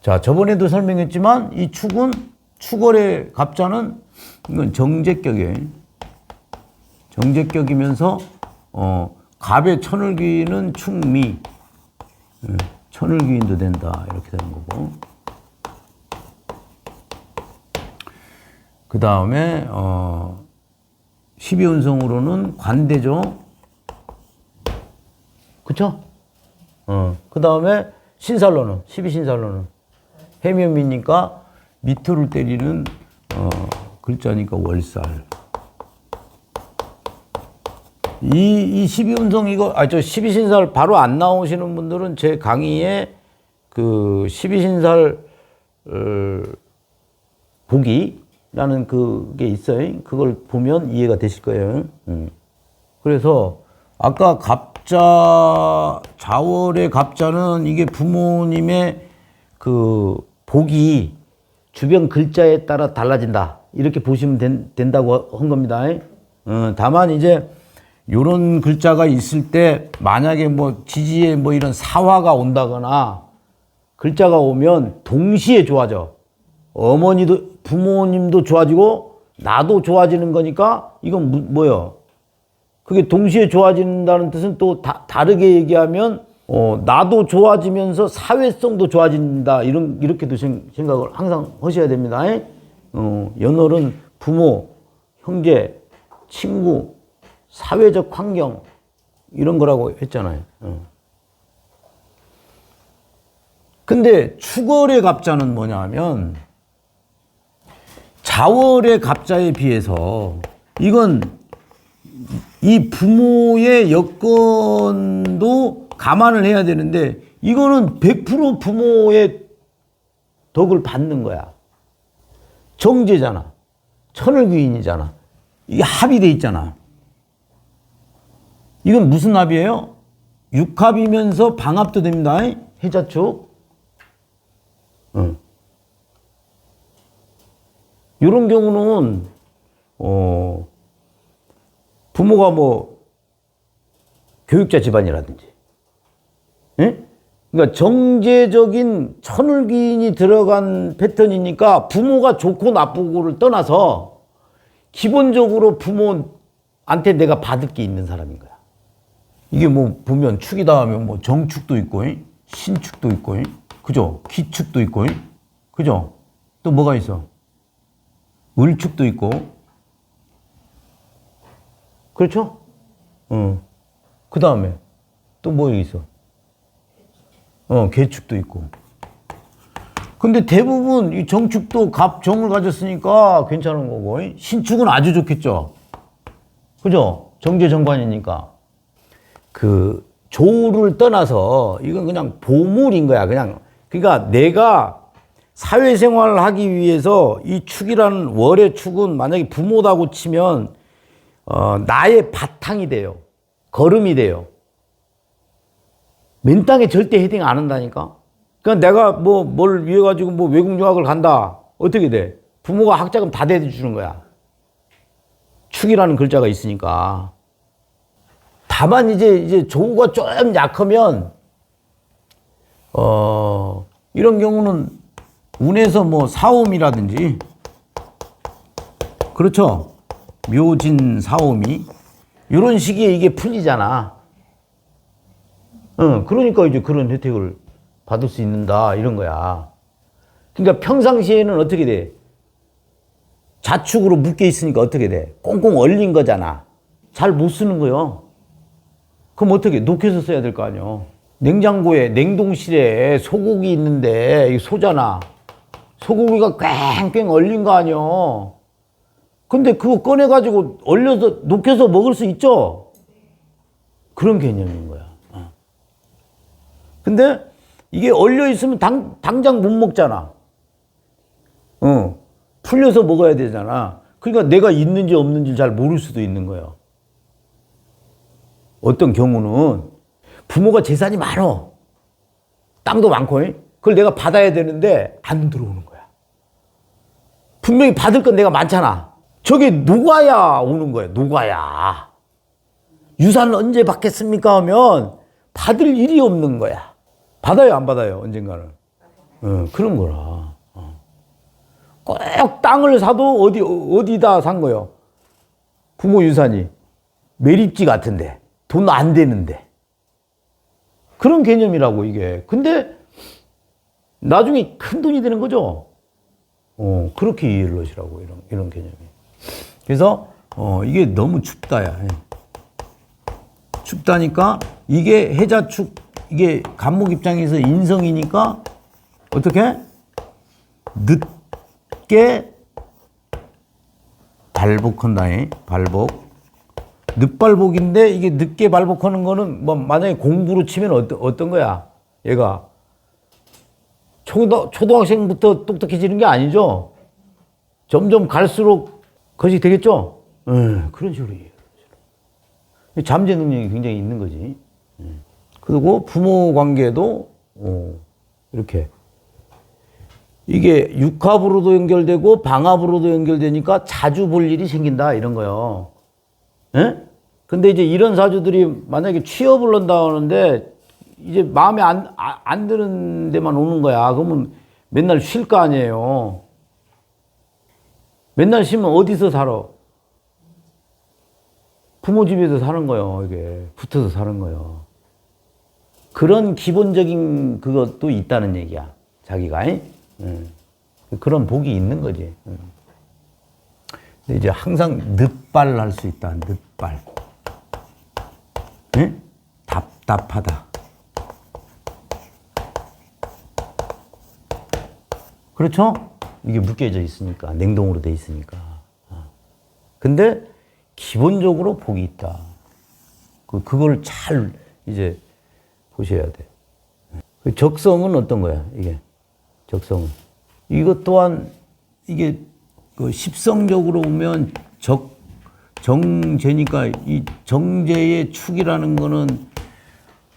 자, 저번에도 설명했지만 이 축은 축월의 갑자는 이건 정제격이에요. 정제격이면서 갑의 천을귀인은 축미, 천을귀인도 된다 이렇게 되는 거고. 그 다음에 12운성으로는 관대죠. 그쵸? 그 다음에 신살로는 12신살로는 해면미니까 밑으로 때리는 글자니까 월살. 이 12운성 이거 저 12신살 바로 안 나오시는 분들은 제 강의에 그 12신살 보기라는 그게 있어요. 그걸 보면 이해가 되실 거예요. 그래서 아까 갑자 자월의 갑자는 이게 부모님의 그 복이 주변 글자에 따라 달라진다 이렇게 보시면 된다고 한 겁니다. 다만 이제 요런 글자가 있을 때 만약에 뭐 지지에 뭐 이런 사화가 온다거나 글자가 오면 동시에 좋아져. 어머니도 부모님도 좋아지고 나도 좋아지는 거니까 이건 뭐예요? 그게 동시에 좋아진다는 뜻은 또 다르게 얘기하면 나도 좋아지면서 사회성도 좋아진다 이렇게도 생각을 항상 하셔야 됩니다. 연월은 부모, 형제, 친구, 사회적 환경 이런 거라고 했잖아요. 근데 축월의 갑자는 뭐냐 하면 자월의 갑자에 비해서 이건 이 부모의 여건도 감안을 해야 되는데 이거는 100% 부모의 덕을 받는 거야. 정제잖아. 천을귀인이잖아. 이게 합이 돼 있잖아. 이건 무슨 합이에요? 육합이면서 방합도 됩니다. 해자축. 이런 경우는 부모가 뭐 교육자 집안이라든지, 그러니까 정제적인 천을귀인이 들어간 패턴이니까 부모가 좋고 나쁘고를 떠나서 기본적으로 부모한테 내가 받을 게 있는 사람인 거야. 이게 뭐 보면 축이다 하면 뭐 정축도 있고 신축도 있고 그죠? 기축도 있고 그죠? 또 뭐가 있어? 을축도 있고 그렇죠? 그 다음에 또 뭐 있어? 개축도 있고. 근데 대부분 이 정축도 갑정을 가졌으니까 괜찮은 거고 신축은 아주 좋겠죠? 그죠? 정제정관이니까. 그 조를 떠나서 이건 그냥 보물인 거야. 그러니까 내가 사회생활을 하기 위해서 이 축이라는 월의 축은 만약에 부모다고 치면 나의 바탕이 돼요. 걸음이 돼요. 맨 땅에 절대 헤딩 안 한다니까. 그러니까 내가 뭘 위해 가지고 뭐 외국 유학을 간다. 어떻게 돼? 부모가 학자금 다 대주는 거야. 축이라는 글자가 있으니까. 다만 이제 조가 좀 약하면 이런 경우는 운에서 뭐 사오미라든지 그렇죠. 묘진 사오미 이런 식의 이게 풀리잖아. 그러니까 이제 그런 혜택을 받을 수 있는다 이런 거야. 그러니까 평상시에는 어떻게 돼? 자축으로 묶여 있으니까 어떻게 돼? 꽁꽁 얼린 거잖아. 잘 못 쓰는 거요. 그럼 어떻게? 녹여서 써야 될 거 아니요. 냉장고에 냉동실에 소고기 있는데 이 소잖아. 소고기가 꽝꽝 얼린 거 아니요. 근데 그거 꺼내가지고 얼려서 녹여서 먹을 수 있죠? 그런 개념인 거야. 근데 이게 얼려 있으면 당장 못 먹잖아. 풀려서 먹어야 되잖아. 그러니까 내가 있는지 없는지 잘 모를 수도 있는 거예요. 어떤 경우는 부모가 재산이 많어. 땅도 많고, 그걸 내가 받아야 되는데 안 들어오는 거야. 분명히 받을 건 내가 많잖아. 저게 녹아야 오는 거야. 녹아야. 유산을 언제 받겠습니까? 하면 받을 일이 없는 거야. 받아요, 안 받아요? 언젠가는. 그런 거라. 꼭 땅을 사도 어디다 산 거요? 부모 유산이. 매립지 같은데. 돈 안 되는데. 그런 개념이라고, 이게. 근데, 나중에 큰 돈이 되는 거죠. 그렇게 이해를 하시라고, 이런 개념이. 그래서, 이게 너무 춥다, 야. 춥다니까, 이게 해자축, 이게 간목 입장에서 인성이니까, 어떻게? 늦게 발복한다, 발복. 늦발복인데, 이게 늦게 발복하는 거는, 뭐, 만약에 공부로 치면 어떤 거야? 얘가. 초등학생부터 똑똑해지는 게 아니죠? 점점 갈수록 그것이 되겠죠? 그런 식으로 이해해요. 잠재 능력이 굉장히 있는 거지. 그리고 부모 관계도, 이렇게. 이게 육합으로도 연결되고 방합으로도 연결되니까 자주 볼 일이 생긴다, 이런 거요. 예? 근데 이제 이런 사주들이 만약에 취업을 한다 하는데 이제 마음에 안 드는 데만 오는 거야. 그러면 맨날 쉴 거 아니에요. 맨날 쉬면 어디서 살아? 부모 집에서 사는 거요. 이게 붙어서 사는 거요. 그런 기본적인 그것도 있다는 얘기야. 자기가. 그런 복이 있는 거지. 근데 이제 항상 늦발할 수 있다. 늦발. 네? 답답하다. 그렇죠? 이게 묶여져 있으니까. 냉동으로 돼 있으니까. 근데 기본적으로 복이 있다. 그걸 잘 이제 보셔야 돼. 적성은 어떤 거야, 이게? 적성은. 이것 또한, 이게, 십성적으로 보면 정제니까, 이 정제의 축이라는 거는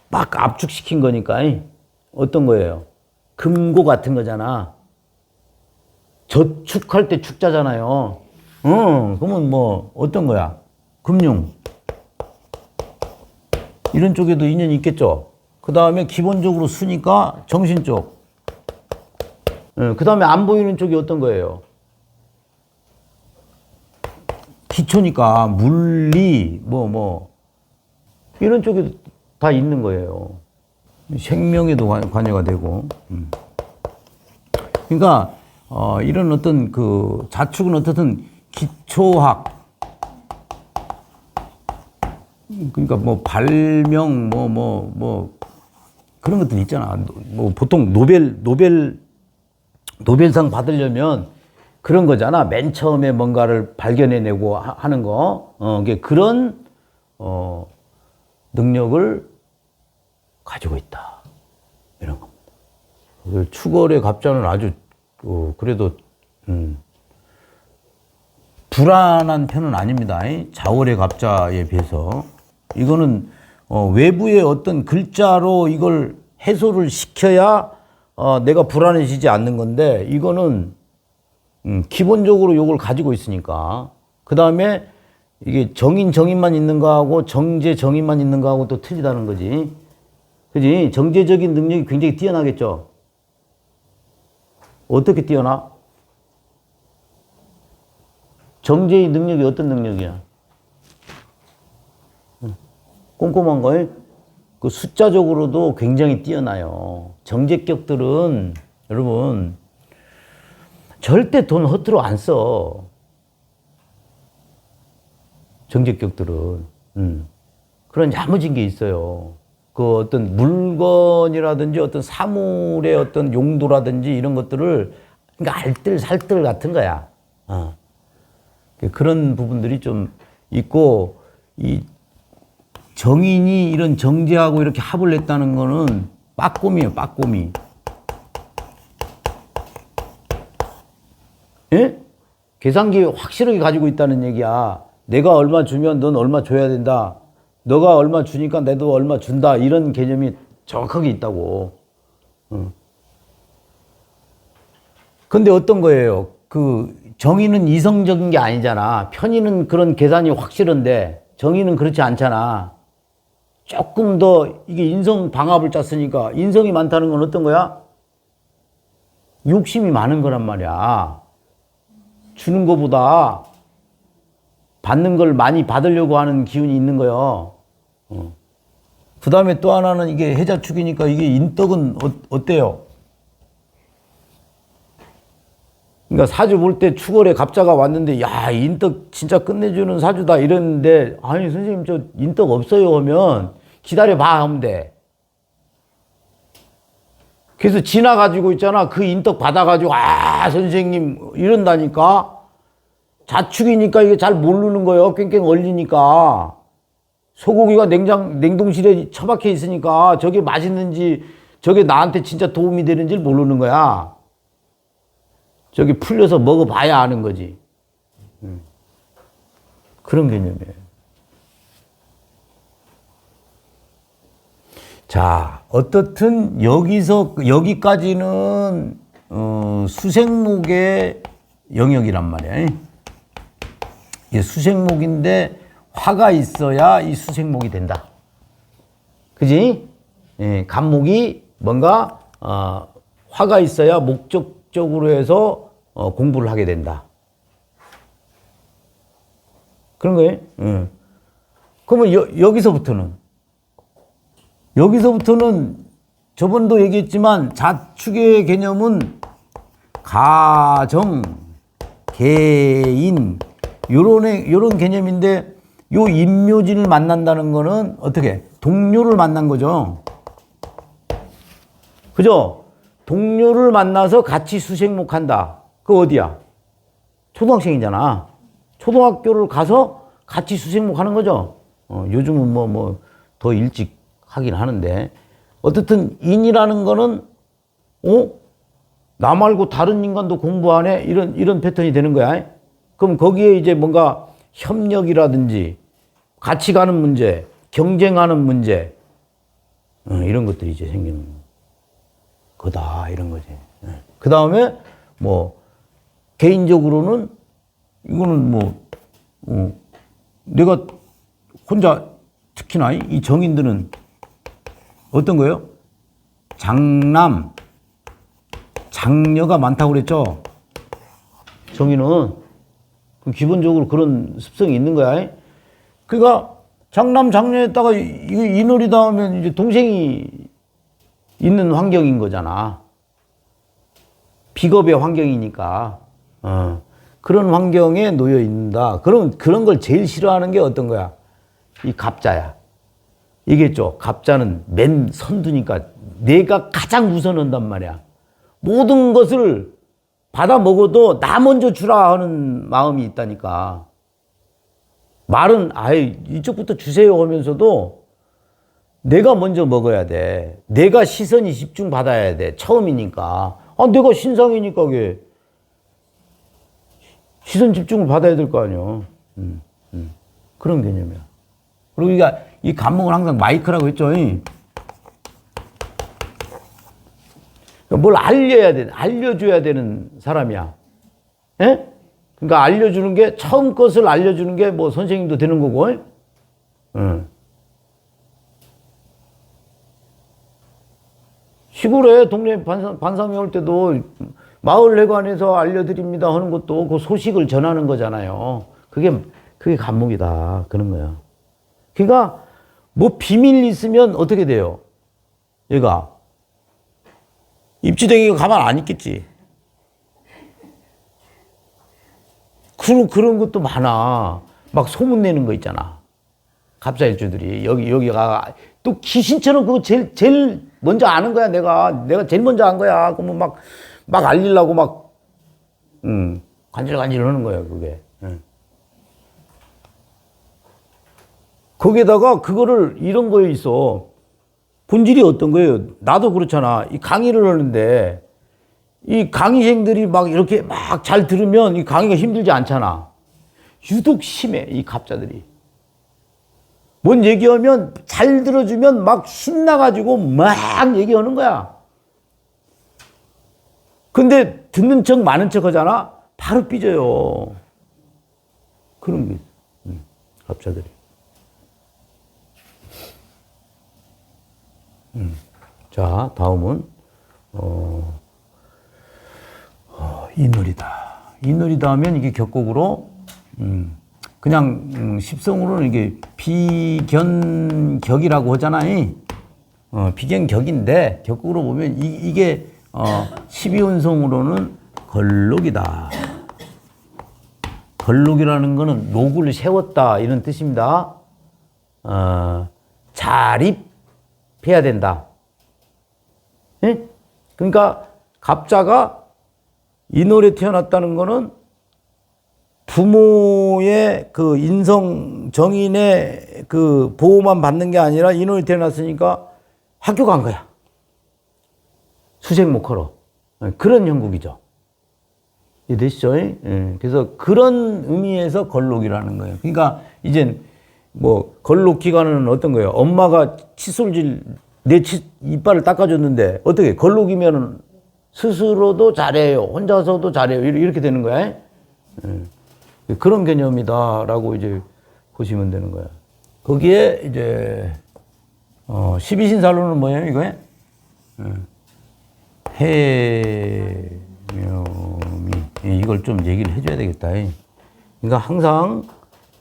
막 압축시킨 거니까, 어떤 거예요? 금고 같은 거잖아. 저축할 때 축자잖아요. 그러면 뭐, 어떤 거야? 금융. 이런 쪽에도 인연이 있겠죠? 그 다음에 기본적으로 수니까 정신 쪽. 그 다음에 안 보이는 쪽이 어떤 거예요? 기초니까 물리, 이런 쪽에도 다 있는 거예요. 생명에도 관여가 되고. 그러니까, 이런 어떤 자축은 어떻든 기초학, 그러니까 발명, 그런 것들 있잖아. 보통 노벨상 받으려면 그런 거잖아. 맨 처음에 뭔가를 발견해내고 하는 거. 그런, 능력을 가지고 있다. 이런 겁니다. 축월의 갑자는 아주, 그래도, 불안한 편은 아닙니다. 자월의 갑자에 비해서. 이거는, 외부의 어떤 글자로 이걸 해소를 시켜야 내가 불안해지지 않는 건데, 이거는 기본적으로 이걸 가지고 있으니까. 그 다음에 이게 정인만 있는 거하고 정제만 있는 거하고 또 틀리다는 거지. 그지? 정제적인 능력이 굉장히 뛰어나겠죠? 어떻게 뛰어나? 정제의 능력이 어떤 능력이야? 꼼꼼한 거에 그 숫자적으로도 굉장히 뛰어나요. 정제격들은 여러분 절대 돈 허투루 안 써. 정제격들은 그런 야무진 게 있어요. 그 어떤 물건이라든지 어떤 사물의 어떤 용도라든지 이런 것들을 그러니까 알뜰살뜰 같은 거야. 그런 부분들이 좀 있고 이 정인이 이런 정제하고 이렇게 합을 냈다는 거는 빠꼼이에요, 빠꼼이. 예? 계산기 확실하게 가지고 있다는 얘기야. 내가 얼마 주면 넌 얼마 줘야 된다. 너가 얼마 주니까 나도 얼마 준다. 이런 개념이 정확하게 있다고. 근데 어떤 거예요? 정의는 이성적인 게 아니잖아. 편의는 그런 계산이 확실한데 정의는 그렇지 않잖아. 조금 더 이게 인성 방합을 짰으니까 인성이 많다는 건 어떤 거야? 욕심이 많은 거란 말이야. 주는 거보다 받는 걸 많이 받으려고 하는 기운이 있는 거요. 그 다음에 또 하나는 이게 해자축이니까 이게 인덕은 어때요? 그러니까 사주 볼 때 축월에 갑자가 왔는데, 야, 인덕 진짜 끝내주는 사주다 이랬는데, 아니, 선생님, 저 인덕 없어요 하면 기다려봐 하면 돼. 그래서 지나가지고 있잖아. 그 인덕 받아가지고, 아, 선생님, 이런다니까. 자축이니까 이게 잘 모르는 거예요. 깽깽 얼리니까. 소고기가 냉동실에 처박혀 있으니까 저게 맛있는지, 저게 나한테 진짜 도움이 되는지 모르는 거야. 저기 풀려서 먹어봐야 아는 거지. 그런 개념이에요. 자, 어떻든 여기까지는 수생목의 영역이란 말이야. 이게 수생목인데 화가 있어야 이 수생목이 된다. 그지? 예, 간목이 뭔가 화가 있어야 목적적으로 해서 공부를 하게 된다. 그런 거예요. 그러면 여기서부터는 저번도 얘기했지만 자축의 개념은 가정, 개인 요런 개념인데 요 인묘진을 만난다는 거는 어떻게? 동료를 만난 거죠. 그죠? 동료를 만나서 같이 수생목한다. 그거 어디야? 초등학생이잖아. 초등학교를 가서 같이 수생목하는 거죠. 요즘은 더 일찍 하긴 하는데 어쨌든 인이라는 거는 나 말고 다른 인간도 공부 안 해? 이런 패턴이 되는 거야. 그럼 거기에 이제 뭔가 협력이라든지 같이 가는 문제, 경쟁하는 문제 이런 것들이 이제 생기는 거다 이런 거지. 그 다음에 개인적으로는 이거는 내가 혼자 특히나 이 정인들은 어떤 거예요? 장남, 장녀가 많다고 그랬죠? 정인은 기본적으로 그런 습성이 있는 거야. 그러니까 장남, 장녀에다가 이놀이다 하면 이제 동생이 있는 환경인 거잖아. 비겁의 환경이니까. 그런 환경에 놓여 있는다. 그런 걸 제일 싫어하는 게 어떤 거야? 이 갑자야. 얘기했죠. 갑자는 맨 선두니까 내가 가장 우선한단 말이야. 모든 것을 받아 먹어도 나 먼저 주라 하는 마음이 있다니까. 말은 아예 이쪽부터 주세요 하면서도 내가 먼저 먹어야 돼. 내가 시선이 집중 받아야 돼. 처음이니까. 내가 신상이니까 그게 시선 집중을 받아야 될 거 아니야. 그런 개념이야. 그리고 이 간목은 항상 마이크라고 했죠. 뭘 알려줘야 되는 사람이야. 예? 그러니까 알려주는 게, 처음 것을 알려주는 게 선생님도 되는 거고. 시골에 동네 반상회 올 때도 마을 내관에서 알려드립니다 하는 것도 그 소식을 전하는 거잖아요. 그게 간목이다. 그런 거야. 그러니까 비밀 있으면 어떻게 돼요? 얘가 입지댕이가 가만 안 있겠지. 그런 것도 많아. 막 소문내는 거 있잖아. 갑자일주들이 여기가 또 귀신처럼 그거 제일 먼저 아는 거야. 내가 제일 먼저 안 거야. 그러면 막 알리려고 간질간질 하는 거야, 그게. 거기에다가 그거를 이런 거에 있어. 본질이 어떤 거예요? 나도 그렇잖아. 이 강의를 하는데 이 강의생들이 막 이렇게 막 잘 들으면 이 강의가 힘들지 않잖아. 유독 심해, 이 갑자들이. 뭔 얘기하면 잘 들어주면 막 신나가지고 막 얘기하는 거야. 근데 듣는 척 많은 척 하잖아? 바로 삐져요. 그런 게 있어. 갑자들이. 자, 다음은 인월이다. 인월이다 하면 이게 격곡으로, 그냥, 십성으로는 이게 비견격이라고 하잖아요. 비견격인데, 격곡으로 보면 이게, 12운성으로는 걸록이다. 걸록이라는 거는 녹을 세웠다. 이런 뜻입니다. 자립해야 된다. 예? 그러니까, 갑자가 인월에 태어났다는 거는 부모의 그 인성 정인의 그 보호만 받는 게 아니라 인월에 태어났으니까 학교 간 거야. 수생목하러. 그런 형국이죠. 이해되시죠? 예. 그래서 그런 의미에서 걸록이라는 거예요. 그러니까 이제 뭐 걸록 기간은 어떤 거예요? 엄마가 칫솔질 내 이빨을 닦아줬는데 어떻게 걸록이면은 스스로도 잘해요. 혼자서도 잘해요. 이렇게 되는 거야. 예. 그런 개념이다라고 이제 보시면 되는 거야. 거기에 이제 12신살로는 뭐예요, 이거에? 해묘미. 이걸 좀 얘기를 해줘야 되겠다. 그러니까 항상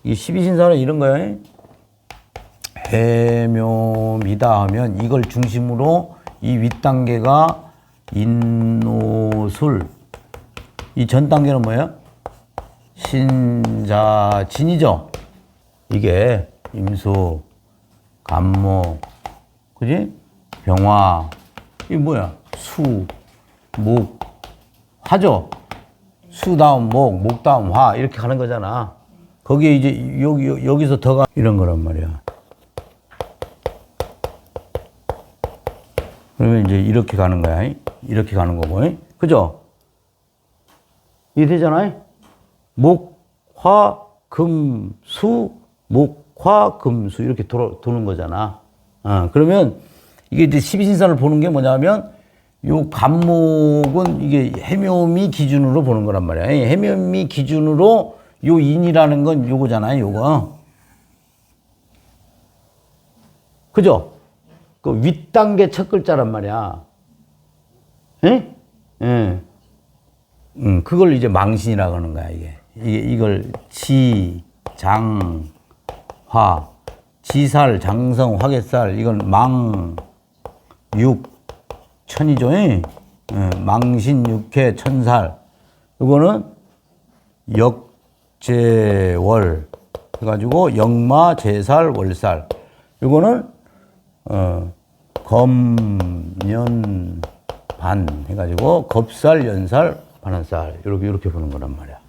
이 12신살은 이런 거야. 해묘미다 하면 이걸 중심으로 이 윗단계가 인노술. 이 전 단계는 뭐예요? 신자진이죠. 이게 임수, 간목, 그지? 병화, 이게 뭐야? 수, 목, 화죠? 수 다음 목, 목 다음 화, 이렇게 가는 거잖아. 거기에 이제 여기서 더가 이런 거란 말이야. 그러면 이제 이렇게 가는 거야. 이렇게 가는 거고. 그죠? 이해되잖아요? 목, 화, 금, 수, 목, 화, 금, 수 이렇게 도는 거잖아. 그러면 이게 이제 12신산을 보는 게 뭐냐면 요 간목은 이게 해묘미 기준으로 보는 거란 말이야. 해묘미 기준으로 요 인이라는 건 요거잖아요. 요거. 그죠? 그 윗단계 첫 글자란 말이야. 예? 예. 그걸 이제 망신이라고 하는 거야, 이걸 지, 장, 화, 지살, 장성, 화개살, 이건 망, 육, 천이죠. 예? 망신, 육회, 천살. 이거는 역제월. 해가지고 역마, 제살, 월살. 이거는 검, 년, 반 해가지고 겁살, 연살, 반한살 이렇게 보는 거란 말이야.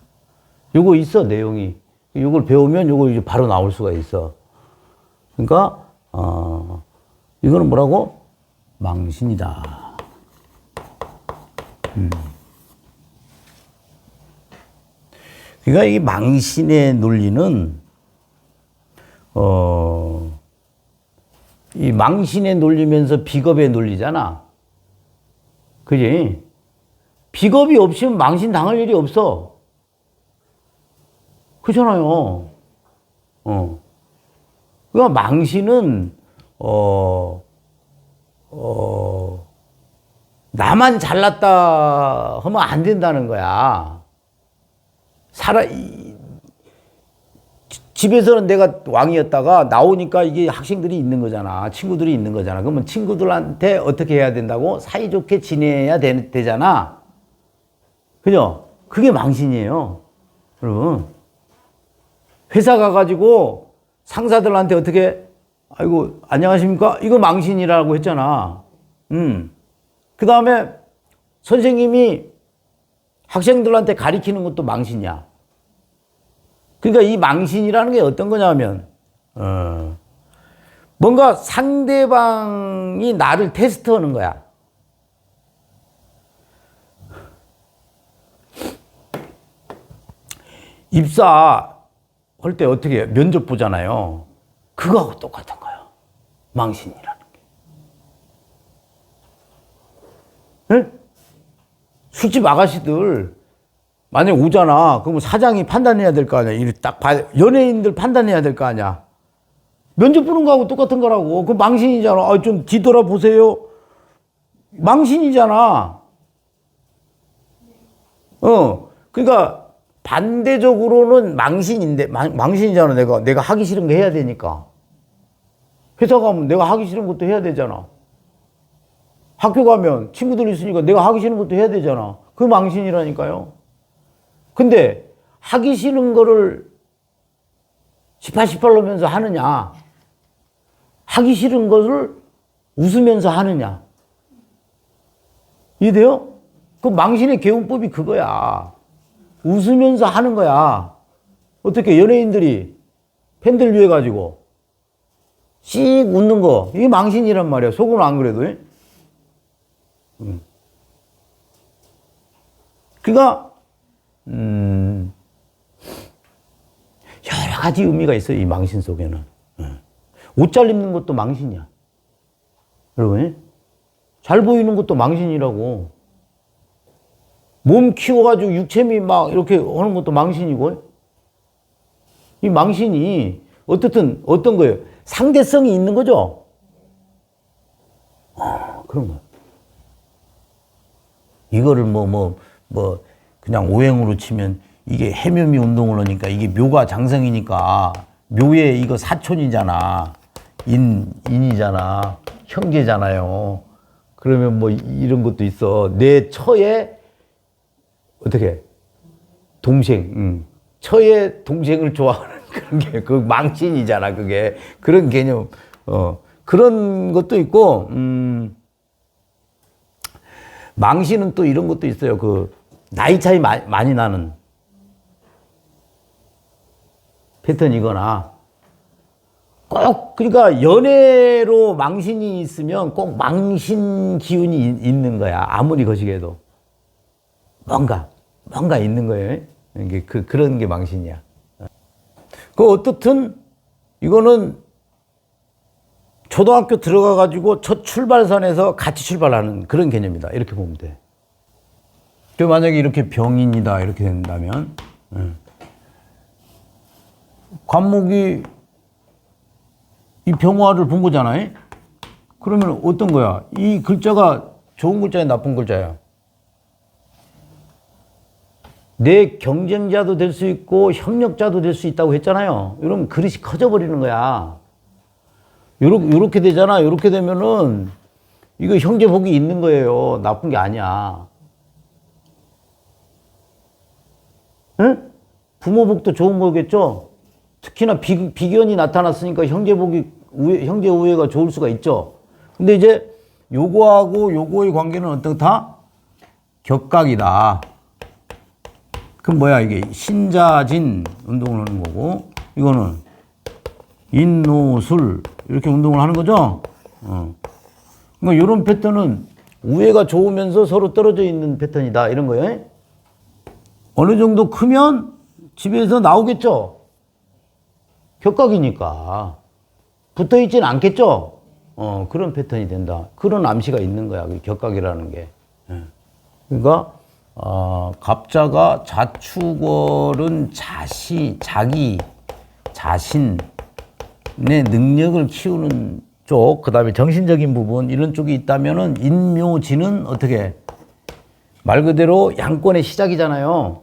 요거 있어 내용이. 요걸 배우면 요거 이제 바로 나올 수가 있어. 그러니까 이거는 뭐라고? 망신이다. 그러니까 이 망신의 논리는 이 망신의 논리면서 비겁의 논리잖아. 그지? 비겁이 없으면 망신 당할 일이 없어. 그렇잖아요. 그러니까 망신은, 나만 잘났다 하면 안 된다는 거야. 집에서는 내가 왕이었다가 나오니까 이게 학생들이 있는 거잖아. 친구들이 있는 거잖아. 그러면 친구들한테 어떻게 해야 된다고? 사이좋게 지내야 되잖아. 그죠? 그게 망신이에요. 여러분. 회사 가가지고 상사들한테 어떻게, 아이고, 안녕하십니까? 이거 망신이라고 했잖아. 그 다음에 선생님이 학생들한테 가리키는 것도 망신이야. 그러니까 이 망신이라는 게 어떤 거냐면, 뭔가 상대방이 나를 테스트하는 거야. 입사 할 때 어떻게 해요? 면접 보잖아요. 그거하고 똑같은 거예요. 망신이라는 게. 네? 술집 아가씨들 만약에 오잖아. 그러면 사장이 판단해야 될 거 아니야. 이렇게 딱 연예인들 판단해야 될 거 아니야. 면접 보는 거하고 똑같은 거라고. 그 망신이잖아. 좀 뒤돌아보세요. 망신이잖아. 그러니까 반대적으로는 망신인데, 망신이잖아. 내가 하기 싫은 거 해야 되니까. 회사 가면 내가 하기 싫은 것도 해야 되잖아. 학교 가면 친구들 있으니까 내가 하기 싫은 것도 해야 되잖아. 그 망신이라니까요. 근데 하기 싫은 거를 18, 18로면서 하느냐, 하기 싫은 것을 웃으면서 하느냐. 이해돼요? 그 망신의 개운법이 그거야. 웃으면서 하는 거야. 어떻게 연예인들이 팬들 위해 가지고 씩 웃는 거, 이게 망신이란 말이야. 속으로 안 그래도. 그러니까 여러 가지 의미가 있어요. 이 망신 속에는. 옷 잘 입는 것도 망신이야. 여러분, 잘 보이는 것도 망신이라고. 몸 키워가지고 육체미 막 이렇게 하는 것도 망신이고. 이 망신이 어떻든 어떤 거예요? 상대성이 있는 거죠. 그런 거. 이거를 그냥 오행으로 치면 이게 해묘미 운동을 하니까 이게 묘가 장성이니까 묘에 이거 사촌이잖아. 인이잖아. 형제잖아요. 그러면 뭐 이런 것도 있어. 내 처의 어떻게 동생, 처의 동생을 좋아하는 그런 게 그 망신이잖아. 그게 그런 개념. 그런 것도 있고, 망신은 또 이런 것도 있어요. 그 나이 차이 많이 나는 패턴이거나 꼭, 그러니까 연애로 망신이 있으면 꼭 망신 기운이 있는 거야. 아무리 거시기해도. 뭔가 있는 거예요. 이게 그런 게 망신이야. 어떻든 이거는 초등학교 들어가가지고 첫 출발선에서 같이 출발하는 그런 개념이다. 이렇게 보면 돼. 만약에 이렇게 병인이다. 이렇게 된다면, 관목이 이 병화를 본 거잖아요. 그러면 어떤 거야? 이 글자가 좋은 글자야, 나쁜 글자야? 내 경쟁자도 될 수 있고 협력자도 될 수 있다고 했잖아요. 이러면 그릇이 커져버리는 거야. 요렇게 되잖아. 요렇게 되면은 이거 형제복이 있는 거예요. 나쁜 게 아니야. 응? 부모복도 좋은 거겠죠? 특히나 비견이 나타났으니까 형제 우애가 좋을 수가 있죠. 근데 이제 요거하고 요거의 관계는 어떻다? 격각이다. 그럼 뭐야, 이게 신자진 운동을 하는 거고, 이거는 인노술 이렇게 운동을 하는 거죠. 그러니까 이런 패턴은 우애가 좋으면서 서로 떨어져 있는 패턴이다, 이런 거예요. 어느 정도 크면 집에서 나오겠죠. 격각이니까 붙어 있지는 않겠죠. 그런 패턴이 된다. 그런 암시가 있는 거야, 격각이라는 게. 그러니까 갑자가 자축월은 자기 자신의 능력을 키우는 쪽, 그 다음에 정신적인 부분 이런 쪽이 있다면은 인묘지는 어떻게 말 그대로 양권의 시작이잖아요.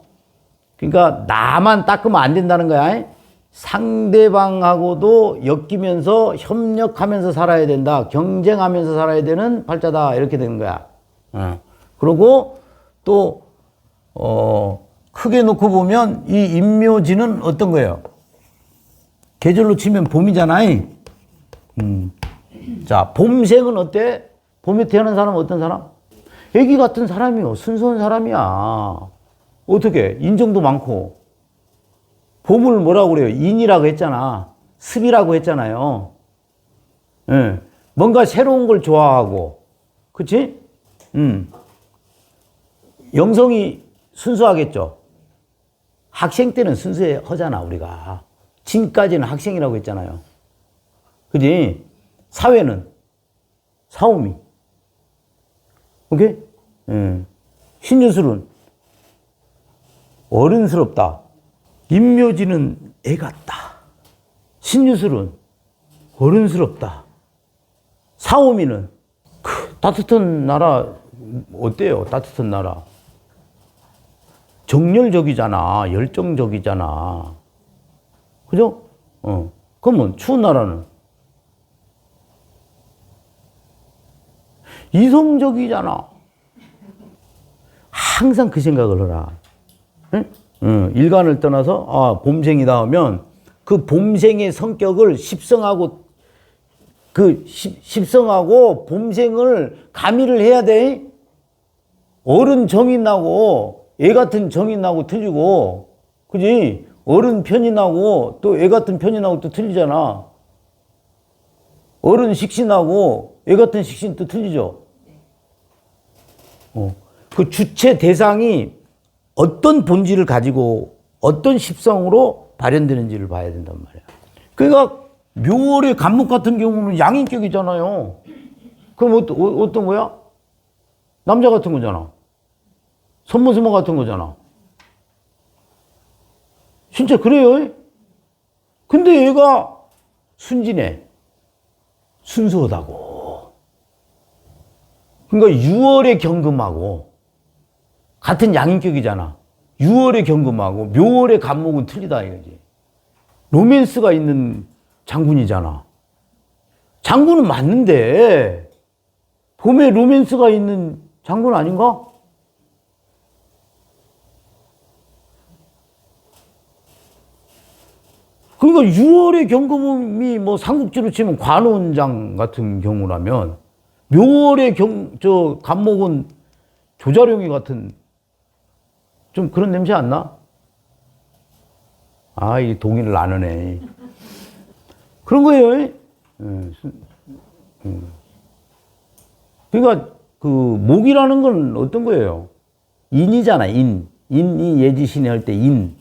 그러니까 나만 닦으면 안 된다는 거야. 상대방하고도 엮이면서 협력하면서 살아야 된다. 경쟁하면서 살아야 되는 팔자다. 이렇게 되는 거야. 그리고 또 크게 놓고 보면 이 인묘지는 어떤 거예요? 계절로 치면 봄이잖아요. 자, 봄생은 어때? 봄에 태어난 사람은 어떤 사람? 애기 같은 사람이요. 순수한 사람이야. 어떻게? 인정도 많고. 봄을 뭐라고 그래요? 인이라고 했잖아. 습이라고 했잖아요. 예. 뭔가 새로운 걸 좋아하고. 그치? 영성이 순수하겠죠. 학생 때는 순수하잖아, 우리가. 지금까지는 학생이라고 했잖아요. 그지? 사회는 사오미. 오케이? 신유술은 어른스럽다. 인묘지는 애 같다. 신유술은 어른스럽다. 사오미는 따뜻한 나라 어때요? 따뜻한 나라. 정열적이잖아. 열정적이잖아. 그죠? 그러면 추운 나라는 이성적이잖아. 항상 그 생각을 해라. 일간을 떠나서 봄생이다 하면 그 봄생의 성격을 십성하고 십성하고 봄생을 가미를 해야 돼. 어른 정이 나고 애 같은 정이 나고 틀리고, 그지? 어른 편이 나고 또 애 같은 편이 나고 또 틀리잖아. 어른 식신하고 애 같은 식신 또 틀리죠. 그 주체 대상이 어떤 본질을 가지고 어떤 십성으로 발현되는지를 봐야 된단 말이야. 그러니까 묘월의 간목 같은 경우는 양인격이잖아요. 그럼 어떤 거야? 남자 같은 거잖아. 선모스모 같은 거잖아. 진짜 그래요. 근데 얘가 순진해. 순수하다고. 그러니까 유월의 경금하고 같은 양인격이잖아. 유월의 경금하고 묘월의 간목은 틀리다 이거지. 로맨스가 있는 장군이잖아. 장군은 맞는데 봄에 로맨스가 있는 장군 아닌가? 그러니까 6월의 경금이 뭐 삼국지로 치면 관원장 같은 경우라면 묘월의 간목은 조자룡이 같은 좀 그런 냄새 안 나? 이 동의를 안 하네. 그런 거예요. 그러니까 그 목이라는 건 어떤 거예요? 인이잖아, 인. 인이 예지신이 할 때 인.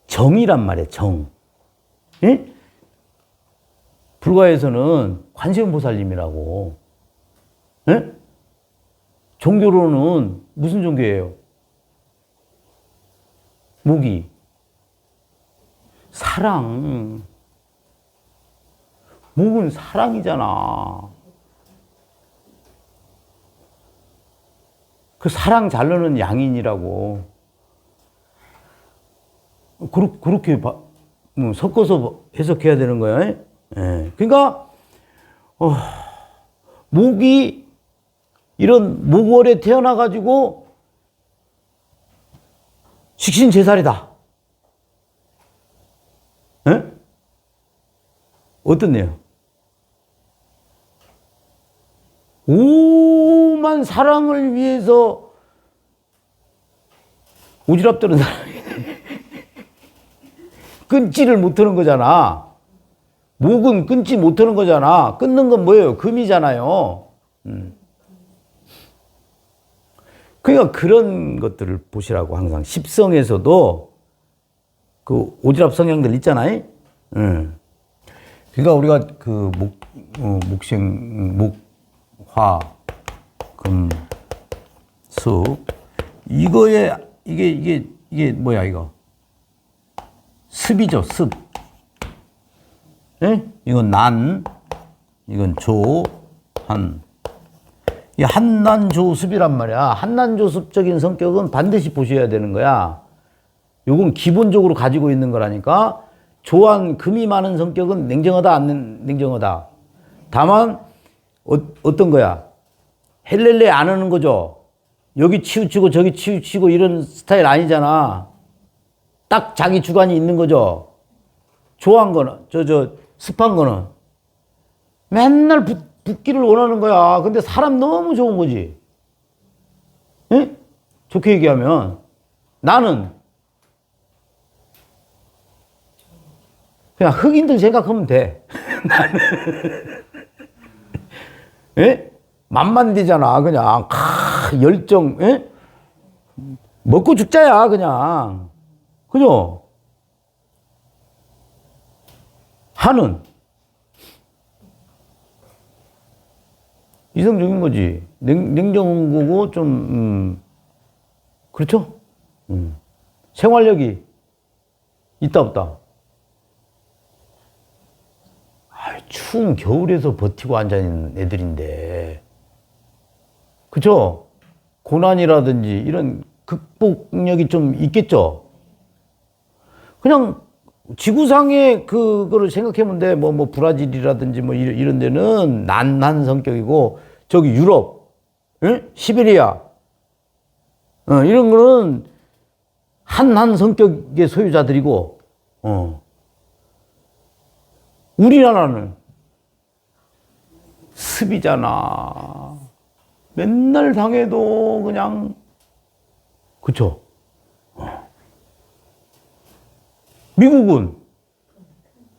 정이란 말이에요, 정. 예? 불가에서는 관세음보살님이라고. 예? 종교로는 무슨 종교예요? 목이. 사랑. 목은 사랑이잖아. 그 사랑 잘 노는 양인이라고. 그렇게 섞어서 해석해야 되는 거야. 예. 그러니까 목이 이런 목월에 태어나가지고 식신제살이다. 예? 어떻네요? 오만 사랑을 위해서 오지랖 떠는 사람이 끊지를 못하는 거잖아. 목은 끊지 못하는 거잖아. 끊는 건 뭐예요? 금이잖아요. 그러니까 그런 것들을 보시라고 항상. 십성에서도 그 오지랖 성향들 있잖아요. 그러니까 우리가 그 목생, 목, 화, 금, 수, 이거에, 이게 뭐야, 이거? 습이죠, 습. 예? 이건 난, 이건 조, 한. 이 한난조습이란 말이야. 한난조습적인 성격은 반드시 보셔야 되는 거야. 요건 기본적으로 가지고 있는 거라니까. 조한, 금이 많은 성격은 냉정하다, 안 냉정하다. 다만, 어떤 거야? 헬렐레 안 하는 거죠. 여기 치우치고 저기 치우치고 이런 스타일 아니잖아. 딱 자기 주관이 있는 거죠. 조한 거는, 습한 거는 맨날 붙기를 원하는 거야. 근데 사람 너무 좋은 거지. 예? 좋게 얘기하면 나는 그냥 흑인들 생각하면 돼. 나는 예? 만만되잖아. 그냥 열정. 예? 먹고 죽자야 그냥. 그죠? 한은 이성적인 거지. 냉정한 거고 좀 그렇죠? 생활력이 있다 없다. 추운 겨울에서 버티고 앉아있는 애들인데, 그쵸? 고난이라든지 이런 극복력이 좀 있겠죠. 그냥 지구상의 그거를 생각해보면 돼. 뭐 브라질이라든지 뭐 이런 데는 난한 성격이고, 저기 유럽, 응? 시베리아, 이런 거는 한한 성격의 소유자들이고, 우리나라는 습이잖아. 맨날 당해도 그냥, 그쵸? 미국은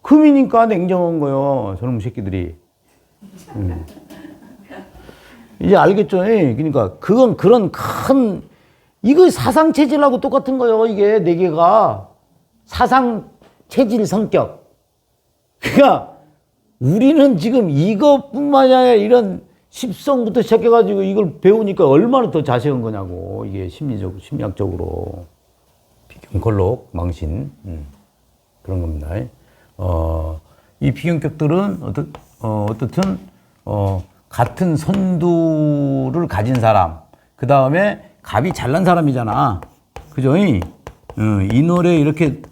금이니까 냉정한 거요. 저놈 새끼들이. 이제 알겠죠? 그러니까 그건 그런 큰, 이거 사상체질하고 똑같은 거예요. 이게 네 개가. 사상체질 성격. 그러니까 우리는 지금 이것뿐만이 아니라 이런 십성부터 시작해가지고 이걸 배우니까 얼마나 더 자세한 거냐고. 이게 심리학적으로. 비경콜록, 망신. 그런 겁니다. 이 비경격들은 어떻든 같은 선두를 가진 사람, 그 다음에 갑이 잘난 사람이잖아. 그죠? 이 노래 이렇게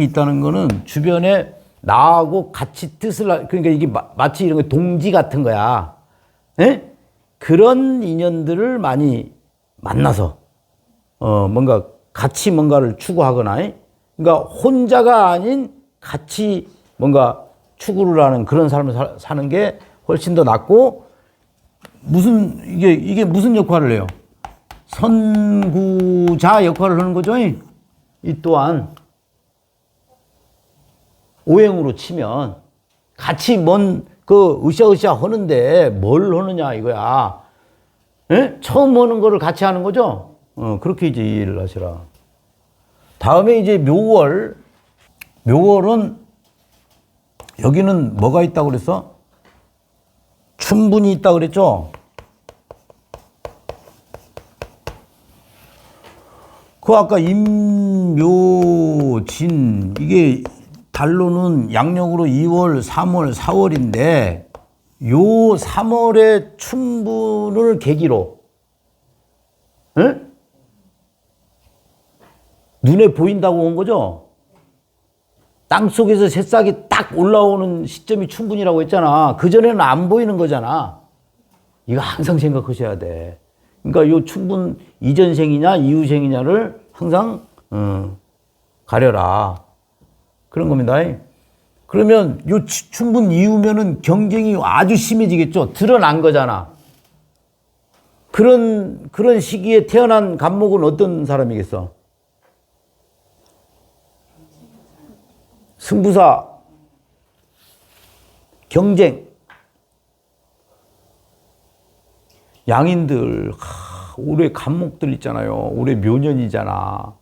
있다는 거는 주변에 나하고 같이 그러니까 이게 마치 이런 거 동지 같은 거야. 예? 그런 인연들을 많이 만나서, 뭔가 같이 뭔가를 추구하거나, 그러니까 혼자가 아닌 같이 뭔가 추구를 하는 그런 삶을 사는 게 훨씬 더 낫고, 이게 무슨 역할을 해요? 선구자 역할을 하는 거죠. 이 또한 오행으로 치면 같이 으쌰으쌰 하는데 뭘 하느냐 이거야. 예? 처음 하는 거를 같이 하는 거죠. 그렇게 이제 이해를 하시라. 다음에 이제 묘월은 여기는 뭐가 있다고 그랬어? 춘분이 있다고 그랬죠? 그 아까 임묘진, 이게 달로는 양력으로 2월, 3월, 4월인데 요 3월의 춘분을 계기로, 에? 눈에 보인다고 온 거죠? 땅속에서 새싹이 딱 올라오는 시점이 춘분이라고 했잖아. 그전에는 안 보이는 거잖아. 이거 항상 생각하셔야 돼. 그러니까 요 춘분 이전생이냐 이후생이냐를 항상 가려라. 그런 겁니다. 그러면 요 춘분 이후면은 경쟁이 아주 심해지겠죠. 드러난 거잖아. 그런 시기에 태어난 간목은 어떤 사람이겠어? 승부사, 경쟁, 양인들, 올해 간목들 있잖아요. 올해 묘년이잖아.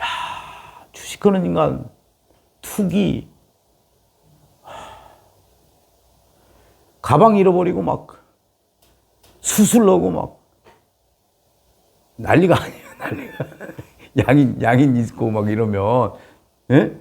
야, 주식하는 인간, 투기, 가방 잃어버리고 막 수술하고 막 난리가 아니에요. 난리가. 양인 있고 막 이러면, 예?